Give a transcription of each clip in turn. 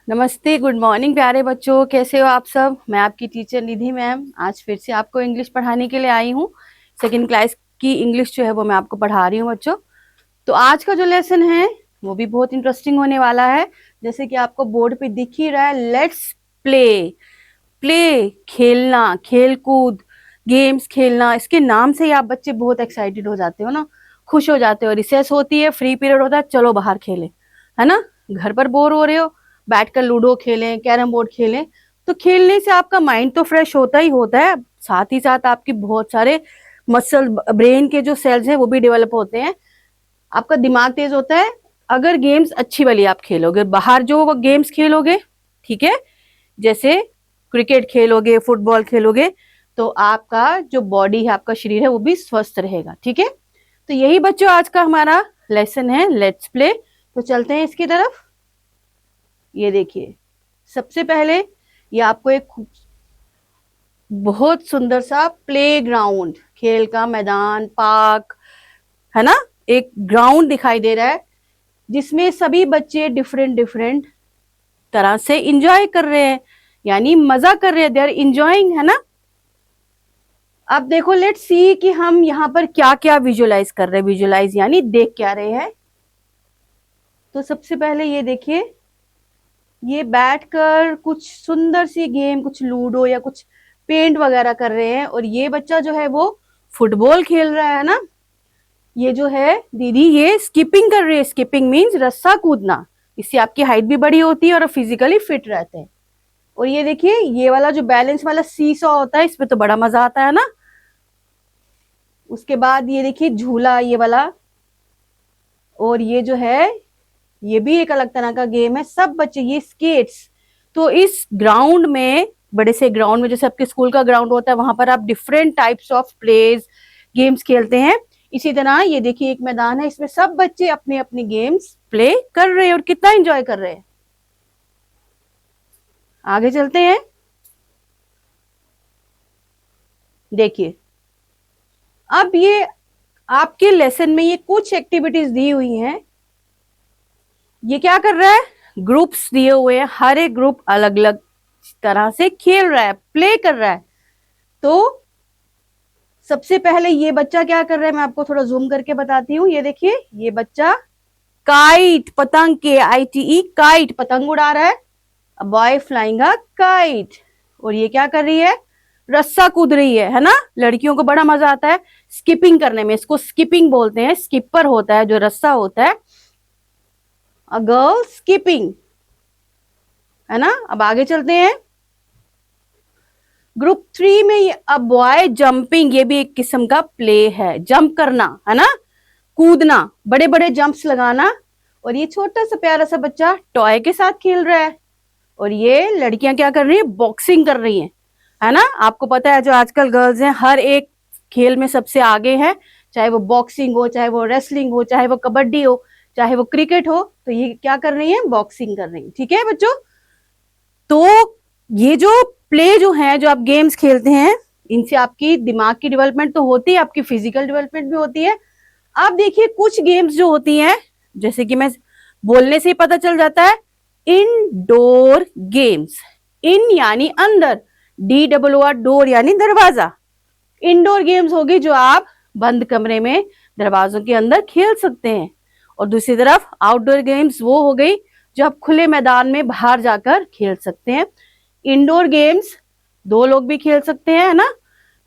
नमस्ते, good morning प्यारे बच्चों। कैसे हो आप सब? मैं आपकी टीचर निधि मैम आज फिर से आपको इंग्लिश पढ़ाने के लिए आई हूँ। सेकंड क्लास की इंग्लिश जो है वो मैं आपको पढ़ा रही हूँ बच्चों। तो आज का जो लेसन है वो भी बहुत इंटरेस्टिंग होने वाला है। जैसे कि आपको बोर्ड पे दिख ही रहा है, लेट्स प्ले। प्ले खेलना, खेल कूद, गेम्स खेलना। इसके नाम से ही आप बच्चे बहुत एक्साइटेड हो जाते हो ना, खुश हो जाते हो। रिसेस होती है, फ्री पीरियड होता है, चलो बाहर खेलें, है ना। घर पर बोर हो रहे हो, बैठकर लूडो खेलें, कैरम बोर्ड खेलें। तो खेलने से आपका माइंड तो फ्रेश होता ही होता है, साथ ही साथ आपकी बहुत सारे मसल, ब्रेन के जो सेल्स हैं वो भी डेवलप होते हैं, आपका दिमाग तेज होता है। अगर गेम्स अच्छी वाली आप खेलोगे, बाहर जो गेम्स खेलोगे, ठीक है, जैसे क्रिकेट खेलोगे, फुटबॉल खेलोगे, तो आपका जो बॉडी है, आपका शरीर है, वो भी स्वस्थ रहेगा। ठीक है, तो यही बच्चों आज का हमारा लेसन है, लेट्स प्ले। तो चलते हैं इसकी तरफ। ये देखिए, सबसे पहले ये आपको एक बहुत सुंदर सा प्लेग्राउंड, खेल का मैदान, पार्क, है ना, एक ग्राउंड दिखाई दे रहा है जिसमें सभी बच्चे डिफरेंट डिफरेंट तरह से इंजॉय कर रहे हैं, यानी मजा कर रहे हैं, दे आर इंजॉइंग, है ना। अब देखो, लेट्स सी कि हम यहाँ पर क्या क्या विजुअलाइज कर रहे हैं। विजुअलाइज यानी देख क्या रहे हैं। तो सबसे पहले ये देखिए, ये बैठकर कुछ सुंदर सी गेम, कुछ लूडो या कुछ पेंट वगैरह कर रहे हैं। और ये बच्चा जो है वो फुटबॉल खेल रहा है ना। ये जो है दीदी, ये स्किपिंग कर रही है। स्किपिंग मीन्स रस्सा कूदना। इससे आपकी हाइट भी बड़ी होती है और फिजिकली फिट रहते हैं। और ये देखिए, ये वाला जो बैलेंस वाला सीसॉ होता है, इसमें तो बड़ा मजा आता है ना। उसके बाद ये देखिए झूला, ये वाला। और ये जो है, ये भी एक अलग तरह का गेम है। सब बच्चे, ये स्केट्स। तो इस ग्राउंड में, बड़े से ग्राउंड में, जैसे आपके स्कूल का ग्राउंड होता है, वहां पर आप different types of plays, games खेलते हैं। इसी तरह ये देखिए एक मैदान है, इसमें सब बच्चे अपने अपने गेम्स प्ले कर रहे हैं और कितना एंजॉय कर रहे हैं। आगे चलते हैं। देखिए, अब ये आपके लेसन में ये कुछ एक्टिविटीज दी हुई हैं। ये क्या कर रहा है? ग्रुप्स दिए हुए हैं, हर एक ग्रुप अलग अलग तरह से खेल रहा है, प्ले कर रहा है। तो सबसे पहले ये बच्चा क्या कर रहा है, मैं आपको थोड़ा जूम करके बताती हूँ। ये देखिए, ये बच्चा काइट, पतंग, के आई टी ई, काइट, पतंग उड़ा रहा है। A boy flying a kite. और ये क्या कर रही है? रस्सा कूद रही है ना। लड़कियों को बड़ा मजा आता है स्किपिंग करने में, इसको स्किपिंग बोलते हैं। स्किपर होता है जो रस्सा होता है, अ गर्ल स्किपिंग, है ना। अब आगे चलते हैं। ग्रुप 3 में अ बॉय जंपिंग, ये भी एक किस्म का प्ले है, जंप करना, है ना, कूदना, बड़े बड़े जंप्स लगाना। और ये छोटा सा प्यारा सा बच्चा टॉय के साथ खेल रहा है। और ये लड़कियां क्या कर रही है? बॉक्सिंग कर रही हैं, है ना। आपको पता है जो आजकल गर्ल्स हैं, हर एक खेल में सबसे आगे है, चाहे वो बॉक्सिंग हो, चाहे वो रेसलिंग हो, चाहे वो कबड्डी हो, चाहे वो क्रिकेट हो। तो ये क्या कर रही है? बॉक्सिंग कर रही है। ठीक है बच्चों, तो ये जो प्ले जो है, जो आप गेम्स खेलते हैं, इनसे आपकी दिमाग की डेवलपमेंट तो होती है, आपकी फिजिकल डेवलपमेंट भी होती है। आप देखिए, कुछ गेम्स जो होती हैं, जैसे कि मैं बोलने से ही पता चल जाता है, इनडोर गेम्स। इन यानी अंदर, DOOR, डोर यानी दरवाजा। इंडोर गेम्स होगी जो आप बंद कमरे में दरवाजों के अंदर खेल सकते हैं। और दूसरी तरफ आउटडोर गेम्स वो हो गई जो आप खुले मैदान में बाहर जाकर खेल सकते हैं। इंडोर गेम्स 2 लोग भी खेल सकते हैं, है ना,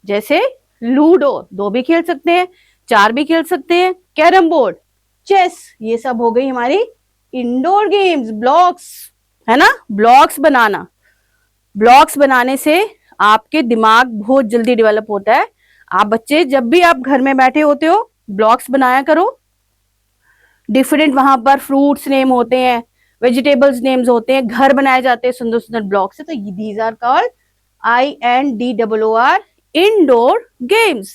जैसे लूडो 2 भी खेल सकते हैं, 4 भी खेल सकते हैं, कैरम बोर्ड, चेस, ये सब हो गई हमारी इंडोर गेम्स। ब्लॉक्स, है ना, ब्लॉक्स बनाना। ब्लॉक्स बनाने से आपके दिमाग बहुत जल्दी डेवलप होता है। आप बच्चे जब भी आप घर में बैठे होते हो, ब्लॉक्स बनाया करो। डिफरेंट वहां पर फ्रूट्स नेम होते हैं, वेजिटेबल्स नेम्स होते हैं, घर बनाए जाते हैं सुंदर सुंदर ब्लॉक से। तो these are called INDOOR, indoor games.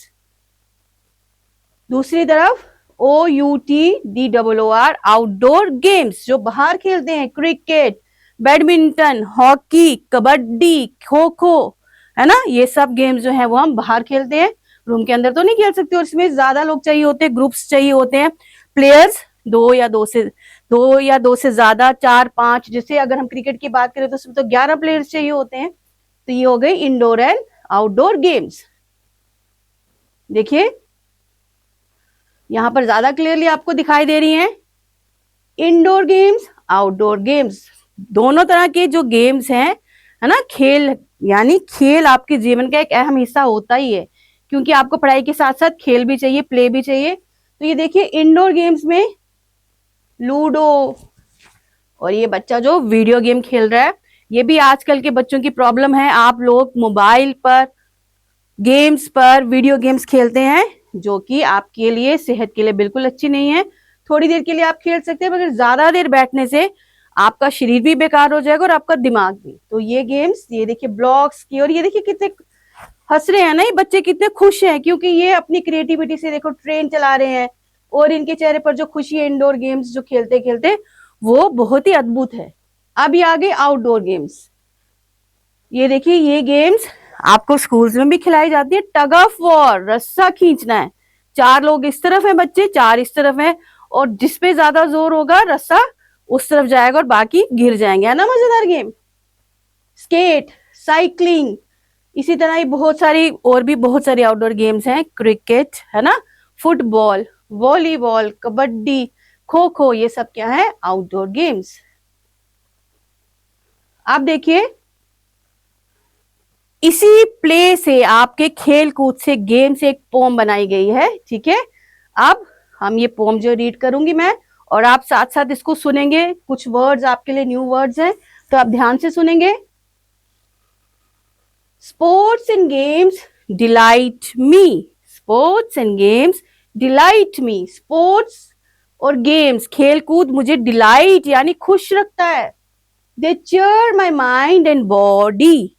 दूसरी तरफ OUTDOOR, आउटडोर गेम्स, जो बाहर खेलते हैं, cricket, badminton, hockey, kabaddi, kho kho, है ना। ये सब गेम्स जो है वो हम बाहर खेलते हैं, रूम के अंदर तो नहीं खेल सकते। और इसमें ज्यादा लोग चाहिए होते हैं, ग्रुप्स चाहिए होते हैं, प्लेयर्स 2 या 2 से दो या दो से ज्यादा, चार पांच, जैसे अगर हम क्रिकेट की बात करें तो उसमें तो 11 प्लेयर्स चाहिए होते हैं। तो ये हो गई इंडोर एंड आउटडोर गेम्स। देखिए यहां पर ज्यादा क्लियरली आपको दिखाई दे रही हैं इंडोर गेम्स, आउटडोर गेम्स। दोनों तरह के जो गेम्स हैं, है ना, खेल, यानी खेल आपके जीवन का एक अहम हिस्सा होता ही है, क्योंकि आपको पढ़ाई के साथ साथ खेल भी चाहिए, प्ले भी चाहिए। तो ये देखिए इंडोर गेम्स में लूडो, और ये बच्चा जो वीडियो गेम खेल रहा है, ये भी आजकल के बच्चों की प्रॉब्लम है। आप लोग मोबाइल पर, गेम्स पर वीडियो गेम्स खेलते हैं, जो कि आपके लिए, सेहत के लिए बिल्कुल अच्छी नहीं है। थोड़ी देर के लिए आप खेल सकते हैं, मगर ज्यादा देर बैठने से आपका शरीर भी बेकार हो जाएगा और आपका दिमाग भी। तो ये गेम्स, ये देखिए ब्लॉक्स की, और ये देखिए कितने हंस रहे हैं ना ये बच्चे, कितने खुश हैं, क्योंकि ये अपनी क्रिएटिविटी से देखो ट्रेन चला रहे हैं, और इनके चेहरे पर जो खुशी है इंडोर गेम्स जो खेलते खेलते, वो बहुत ही अद्भुत है। अब ये आ गए आउटडोर गेम्स। ये देखिए ये गेम्स आपको स्कूल्स में भी खिलाई जाती है। टग ऑफ वॉर, रस्सा खींचना है, चार लोग इस तरफ हैं बच्चे, चार इस तरफ हैं, और जिसपे ज्यादा जोर होगा रस्सा उस तरफ जाएगा और बाकी गिर जाएंगे, है ना मजेदार गेम। स्केट, साइकिलिंग, इसी तरह ही बहुत सारी और भी बहुत सारी आउटडोर गेम्स हैं। क्रिकेट, है ना, फुटबॉल, वॉलीबॉल, कबड्डी, खो खो, ये सब क्या है, आउटडोर गेम्स। आप देखिए इसी प्ले से, आपके खेल कूद से, गेम से एक पोम बनाई गई है, ठीक है। अब हम ये पोम जो रीड करूंगी मैं, और आप साथ साथ इसको सुनेंगे। कुछ वर्ड्स आपके लिए न्यू वर्ड्स हैं, तो आप ध्यान से सुनेंगे। Sports and games delight me, sports and games delight me. Sports और गेम्स, खेल कूद मुझे डिलाइट यानी खुश रखता है। They cheer my mind and body,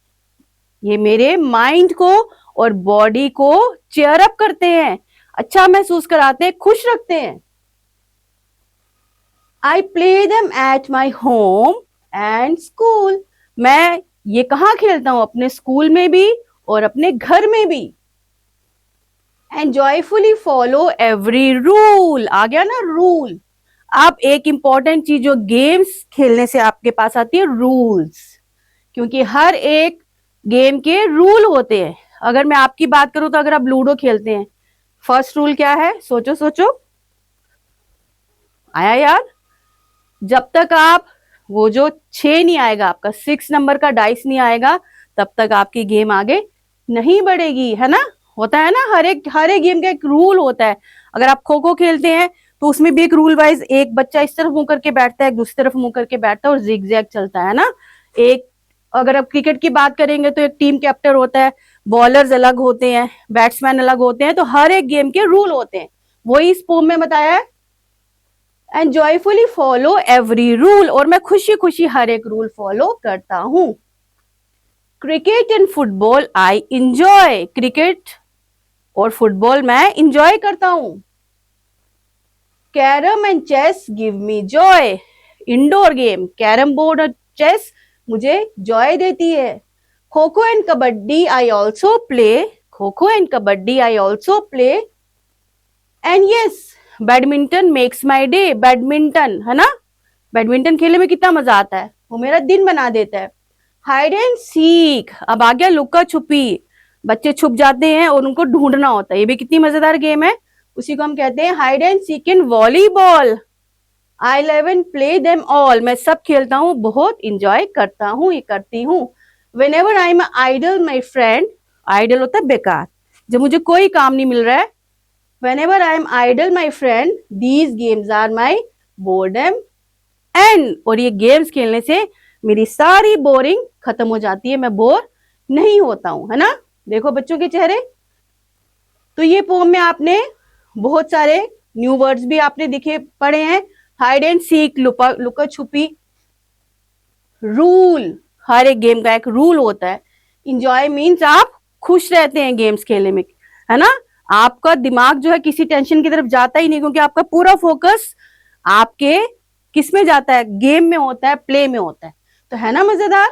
ये मेरे माइंड को और बॉडी को चेयर अप करते हैं, अच्छा महसूस कराते हैं, खुश रखते हैं। I play them at my home and school, मैं ये कहाँ खेलता हूं, अपने स्कूल में भी और अपने घर में भी। And joyfully follow every rule, आ गया ना रूल। अब एक इंपॉर्टेंट चीज जो गेम्स खेलने से आपके पास आती है, रूल्स, क्योंकि हर एक गेम के रूल होते हैं। अगर मैं आपकी बात करूं तो अगर आप लूडो खेलते हैं, फर्स्ट रूल क्या है, सोचो सोचो, आया याद? जब तक आप वो जो 6 नहीं आएगा, आपका 6 नंबर का डाइस नहीं आएगा, तब तक आपकी गेम आगे नहीं बढ़ेगी, है ना। होता है ना, हर एक गेम का एक रूल होता है। अगर आप खो खो खेलते हैं तो उसमें भी एक रूल वाइज, एक बच्चा इस तरफ मुंह करके बैठता है, एक दूसरी तरफ मुंह करके बैठता है, और जिग जैग चलता है ना। एक, अगर आप क्रिकेट की बात करेंगे तो एक टीम कैप्टन होता है, बॉलर्स अलग होते हैं, बैट्समैन अलग होते हैं, तो हर एक गेम के रूल होते हैं। वही इस पोम में बताया है, and joyfully follow every rule, और मैं खुशी खुशी हर एक रूल फॉलो करता हूं। Cricket and football I enjoy, cricket और फुटबॉल मैं इंजॉय करता हूं। Carrom and chess give me joy, indoor game, carrom board और चेस मुझे जॉय देती है। Kho kho and kabaddi I also play, kho kho and kabaddi I also play. And yes, badminton makes my day, badminton, है ना, बैडमिंटन खेलने में कितना मजा आता है, वो मेरा दिन बना देता है। हाइड एंड सीक, अब आ गया लुका छुपी, बच्चे छुप जाते हैं और उनको ढूंढना होता है, ये भी कितनी मजेदार गेम है, उसी को हम कहते हैं hide and seek in volleyball. I love and play them all, मैं सब खेलता हूँ, बहुत इंजॉय करता हूँ, ये करती हूँ। Whenever I am idle my friend, idle होता है बेकार, जब मुझे कोई काम नहीं मिल रहा है। Whenever I am idle, my friend, these games are my boredom end, और ये गेम्स खेलने से मेरी सारी बोरिंग खत्म हो जाती है, मैं बोर नहीं होता हूं, है ना। देखो बच्चों के चेहरे। तो ये पोम में आपने बहुत सारे न्यू वर्ड्स भी आपने दिखे पढ़े हैं। हाइड एंड सीक, लुका छुपी, रूल, हर एक गेम का एक रूल होता है। इंजॉय मीन्स आप खुश रहते हैं गेम्स खेलने में, है ना, आपका दिमाग जो है किसी टेंशन की तरफ जाता ही नहीं, क्योंकि आपका पूरा फोकस आपके किस में जाता है, गेम में होता है, प्ले में होता है। तो है ना मजेदार।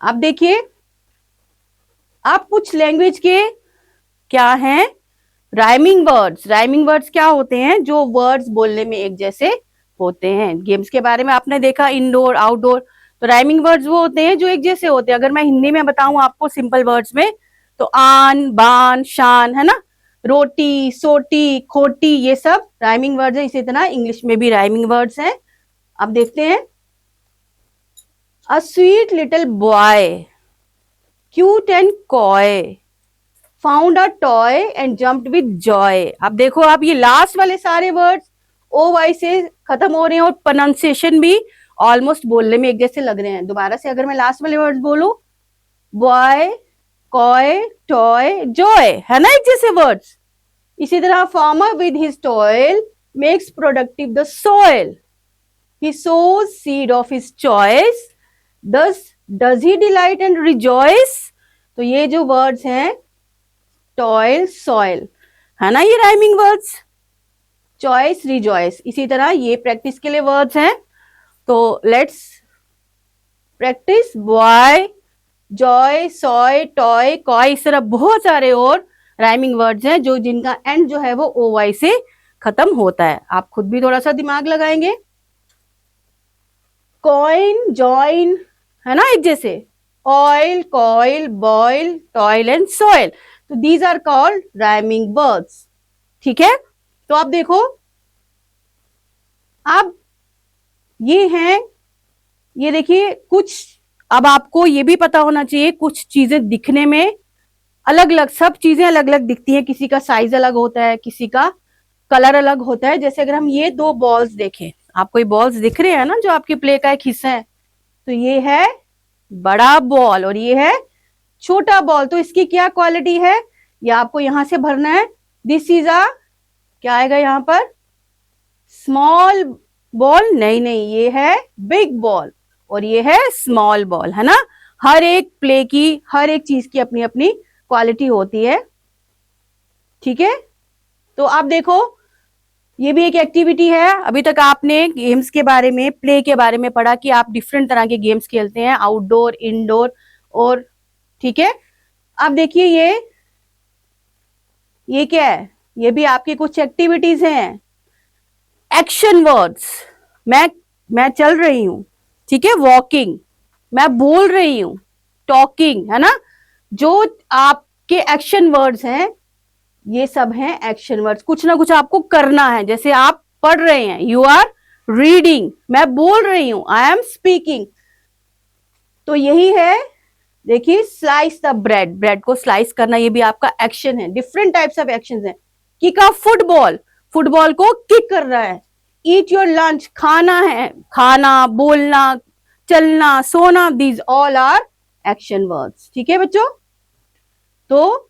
अब देखिए, आप कुछ लैंग्वेज के क्या हैं, राइमिंग वर्ड्स क्या होते हैं? जो वर्ड्स बोलने में एक जैसे होते हैं। गेम्स के बारे में आपने देखा, इंडोर आउटडोर, तो राइमिंग वर्ड्स वो होते हैं जो एक जैसे होते हैं। अगर मैं हिंदी में बताऊं आपको सिंपल वर्ड्स में, तो आन बान शान, है ना, रोटी सोटी खोटी, ये सब राइमिंग वर्ड्स है। इसी तरह इंग्लिश में भी राइमिंग वर्ड्स हैं। अब देखते हैं, a sweet little boy, cute and coy, found a toy and jumped with Joy. अब देखो, आप ये लास्ट वाले सारे वर्ड्स ओ वाई से खत्म हो रहे हैं और प्रोनाउंसिएशन भी ऑलमोस्ट बोलने में एक जैसे लग रहे हैं। दोबारा से अगर मैं लास्ट वाले वर्ड्स बोलूं, बॉय कॉय टॉय जॉय, है ना एक जैसे वर्ड्स। इसी तरह farmer with his toil makes productive the soil, he sows seed of his choice, thus does he delight and rejoice। तो ये जो वर्ड्स हैं, टॉयल सॉइल, है ना, ये राइमिंग वर्ड्स, चॉइस रिजॉइस। इसी तरह ये प्रैक्टिस के लिए वर्ड्स हैं। तो let's practice, boy Joy soy toy coy, इस तरह बहुत सारे और राइमिंग वर्ड्स हैं जो जिनका एंड जो है वो ओ वाई से खत्म होता है। आप खुद भी थोड़ा सा दिमाग लगाएंगे। कॉइन जॉइन, है ना एक जैसे, oil coil boil toil and soil, तो these are called rhyming words. ठीक है, तो आप देखो, अब ये हैं, ये देखिए कुछ, अब आपको ये भी पता होना चाहिए कुछ चीजें दिखने में अलग अलग, सब चीजें अलग अलग दिखती हैं। किसी का साइज अलग होता है, किसी का कलर अलग होता है। जैसे अगर हम ये दो बॉल्स देखें, आपको ये बॉल्स दिख रहे हैं ना, जो आपके प्ले का एक हिस्सा है, तो ये है बड़ा बॉल और ये है छोटा बॉल। तो इसकी क्या क्वालिटी है, ये आपको यहां से भरना है। दिस इज अ, क्या आएगा यहां पर, स्मॉल बॉल, नहीं नहीं, ये है बिग बॉल और ये है स्मॉल बॉल, है ना। हर एक प्ले की, हर एक चीज की अपनी अपनी क्वालिटी होती है। ठीक है, तो आप देखो, ये भी एक एक्टिविटी है। अभी तक आपने गेम्स के बारे में, प्ले के बारे में पढ़ा कि आप डिफरेंट तरह के गेम्स खेलते हैं, आउटडोर इंडोर और, ठीक है। अब देखिए ये क्या है, ये भी आपकी कुछ एक्टिविटीज हैं। एक्शन वर्ड्स, मैं चल रही हूं, ठीक है, वॉकिंग, मैं बोल रही हूं, टॉकिंग, है ना। जो आपके एक्शन वर्ड्स हैं, ये सब हैं एक्शन वर्ड्स। कुछ ना कुछ आपको करना है, जैसे आप पढ़ रहे हैं, यू आर रीडिंग, मैं बोल रही हूं, आई एम स्पीकिंग। तो यही है, देखिए, स्लाइस द ब्रेड, ब्रेड को स्लाइस करना, ये भी आपका एक्शन है। डिफरेंट टाइप्स ऑफ एक्शन है। किक अ फुटबॉल, फुटबॉल को किक कर रहा है। ईट योर लंच, खाना है, खाना, बोलना, चलना, सोना, these all are action words. ठीक है बच्चों, तो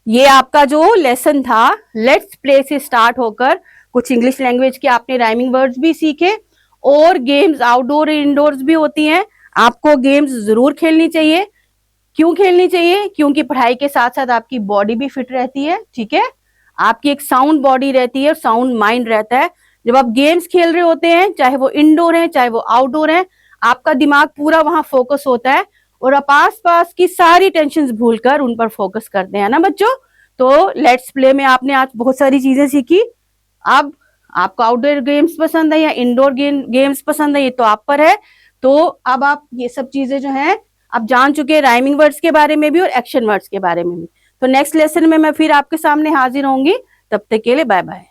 ये आपका जो लेसन था लेट्स प्ले से स्टार्ट होकर कुछ इंग्लिश लैंग्वेज के आपने राइमिंग वर्ड्स भी सीखे और गेम्स आउटडोर इंडोर्स भी होती हैं। आपको गेम्स जरूर खेलनी चाहिए। क्यों खेलनी चाहिए? क्योंकि पढ़ाई के साथ साथ आपकी बॉडी भी फिट रहती है। ठीक है, आपकी एक साउंड बॉडी रहती है और साउंड माइंड रहता है। जब आप गेम्स खेल रहे होते हैं, चाहे वो इंडोर है चाहे वो आउटडोर है, आपका दिमाग पूरा वहां फोकस होता है और आप आस पास की सारी टेंशन भूलकर उन पर फोकस करते हैं ना बच्चों। तो लेट्स प्ले में आपने आज बहुत सारी चीजें सीखी। अब आपको आउटडोर गेम्स पसंद है या इंडोर गेम्स पसंद है, ये तो आप पर है। तो अब आप ये सब चीजें जो हैं आप जान चुके हैं, राइमिंग वर्ड्स के बारे में भी और एक्शन वर्ड्स के बारे में भी। तो नेक्स्ट लेसन में मैं फिर आपके सामने हाजिर होंगी। तब तक के लिए बाय बाय।